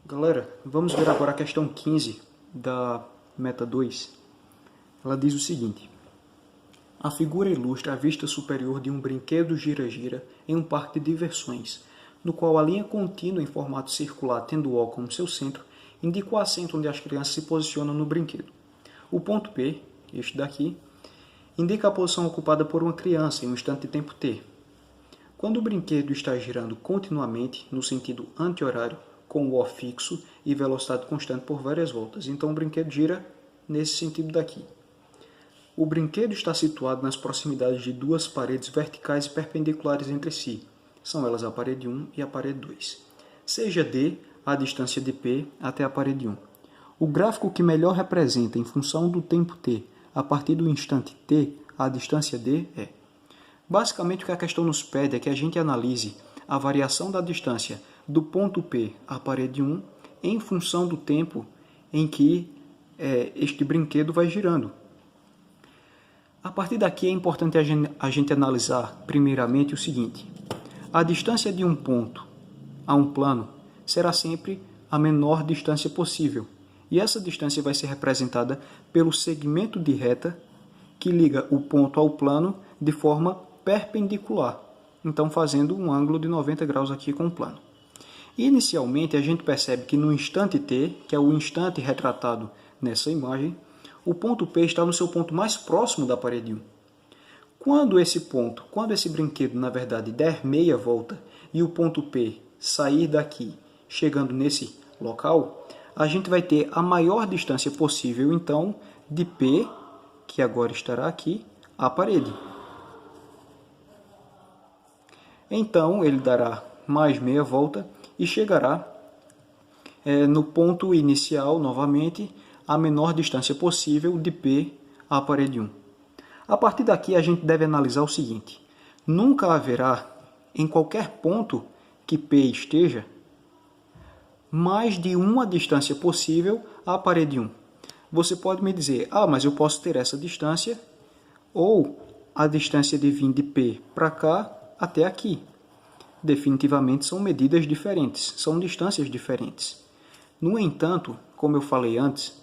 Galera, vamos ver agora a questão 15 da meta 2. Ela diz o seguinte: a figura ilustra a vista superior de um brinquedo gira-gira em um parque de diversões, no qual a linha contínua em formato circular, tendo O como seu centro, indica o assento onde as crianças se posicionam no brinquedo. O ponto P, este daqui, indica a posição ocupada por uma criança em um instante de tempo t. Quando o brinquedo está girando continuamente, no sentido anti-horário, com o O fixo e velocidade constante por várias voltas. Então o brinquedo gira nesse sentido daqui. O brinquedo está situado nas proximidades de duas paredes verticais e perpendiculares entre si. São elas a parede 1 e a parede 2. Seja D a distância de P até a parede 1. O gráfico que melhor representa, em função do tempo t, a partir do instante t, a distância D é. Basicamente o que a questão nos pede é que a gente analise a variação da distância do ponto P à parede 1 em função do tempo em que este brinquedo vai girando. A partir daqui é importante a gente analisar primeiramente o seguinte: a distância de um ponto a um plano será sempre a menor distância possível, e essa distância vai ser representada pelo segmento de reta que liga o ponto ao plano de forma perpendicular, então fazendo um ângulo de 90 graus aqui com o plano. Inicialmente, a gente percebe que no instante t, que é o instante retratado nessa imagem, o ponto P está no seu ponto mais próximo da parede 1. Quando esse brinquedo, na verdade, der meia volta e o ponto P sair daqui, chegando nesse local, a gente vai ter a maior distância possível, então, de P, que agora estará aqui, à parede. Então, ele dará mais meia volta e chegará no ponto inicial, novamente, a menor distância possível de P à parede 1. A partir daqui, a gente deve analisar o seguinte: nunca haverá, em qualquer ponto que P esteja, mais de uma distância possível à parede 1. Você pode me dizer, mas eu posso ter essa distância, ou a distância de vir de P para cá até aqui. Definitivamente são medidas diferentes, são distâncias diferentes. No entanto, como eu falei antes,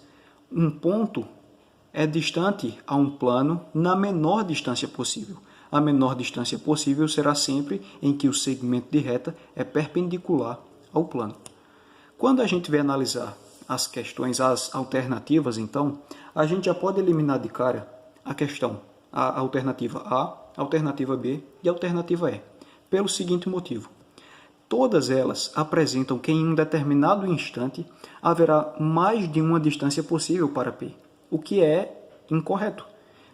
um ponto é distante a um plano na menor distância possível. A menor distância possível será sempre em que o segmento de reta é perpendicular ao plano. Quando a gente vai analisar as questões, as alternativas, então, a gente já pode eliminar de cara a alternativa A, a alternativa B e a alternativa E. Pelo seguinte motivo: todas elas apresentam que em um determinado instante haverá mais de uma distância possível para P, o que é incorreto.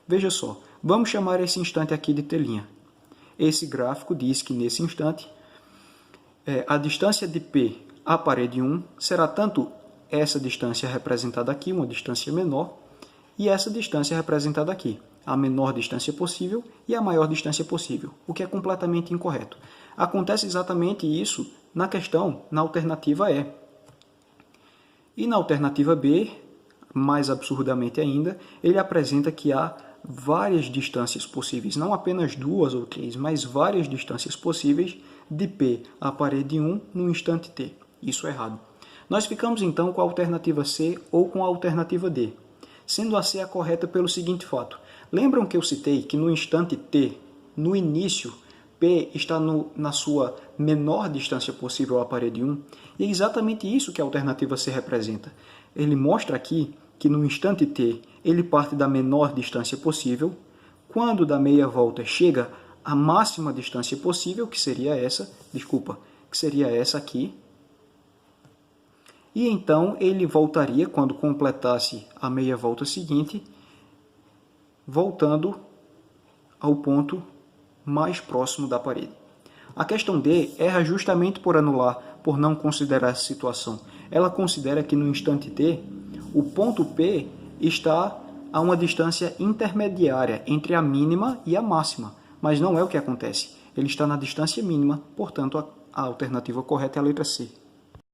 Veja só, vamos chamar esse instante aqui de telinha. Esse gráfico diz que nesse instante a distância de P à parede 1 será tanto essa distância representada aqui, uma distância menor, e essa distância representada aqui, a menor distância possível e a maior distância possível, o que é completamente incorreto. Acontece exatamente isso na questão, na alternativa E. E na alternativa B, mais absurdamente ainda, ele apresenta que há várias distâncias possíveis, não apenas duas ou três, mas várias distâncias possíveis de P à parede 1 no instante t. Isso é errado. Nós ficamos então com a alternativa C ou com a alternativa D, sendo a C a correta pelo seguinte fato: lembram que eu citei que no instante t, no início, P está na sua menor distância possível à parede 1? E é exatamente isso que a alternativa C representa. Ele mostra aqui que no instante t, ele parte da menor distância possível, quando da meia volta chega à máxima distância possível, que seria essa aqui, e então ele voltaria, quando completasse a meia volta seguinte, voltando ao ponto mais próximo da parede. A questão D erra justamente por não considerar essa situação. Ela considera que no instante t, o ponto P está a uma distância intermediária entre a mínima e a máxima, mas não é o que acontece. Ele está na distância mínima, portanto a alternativa correta é a letra C.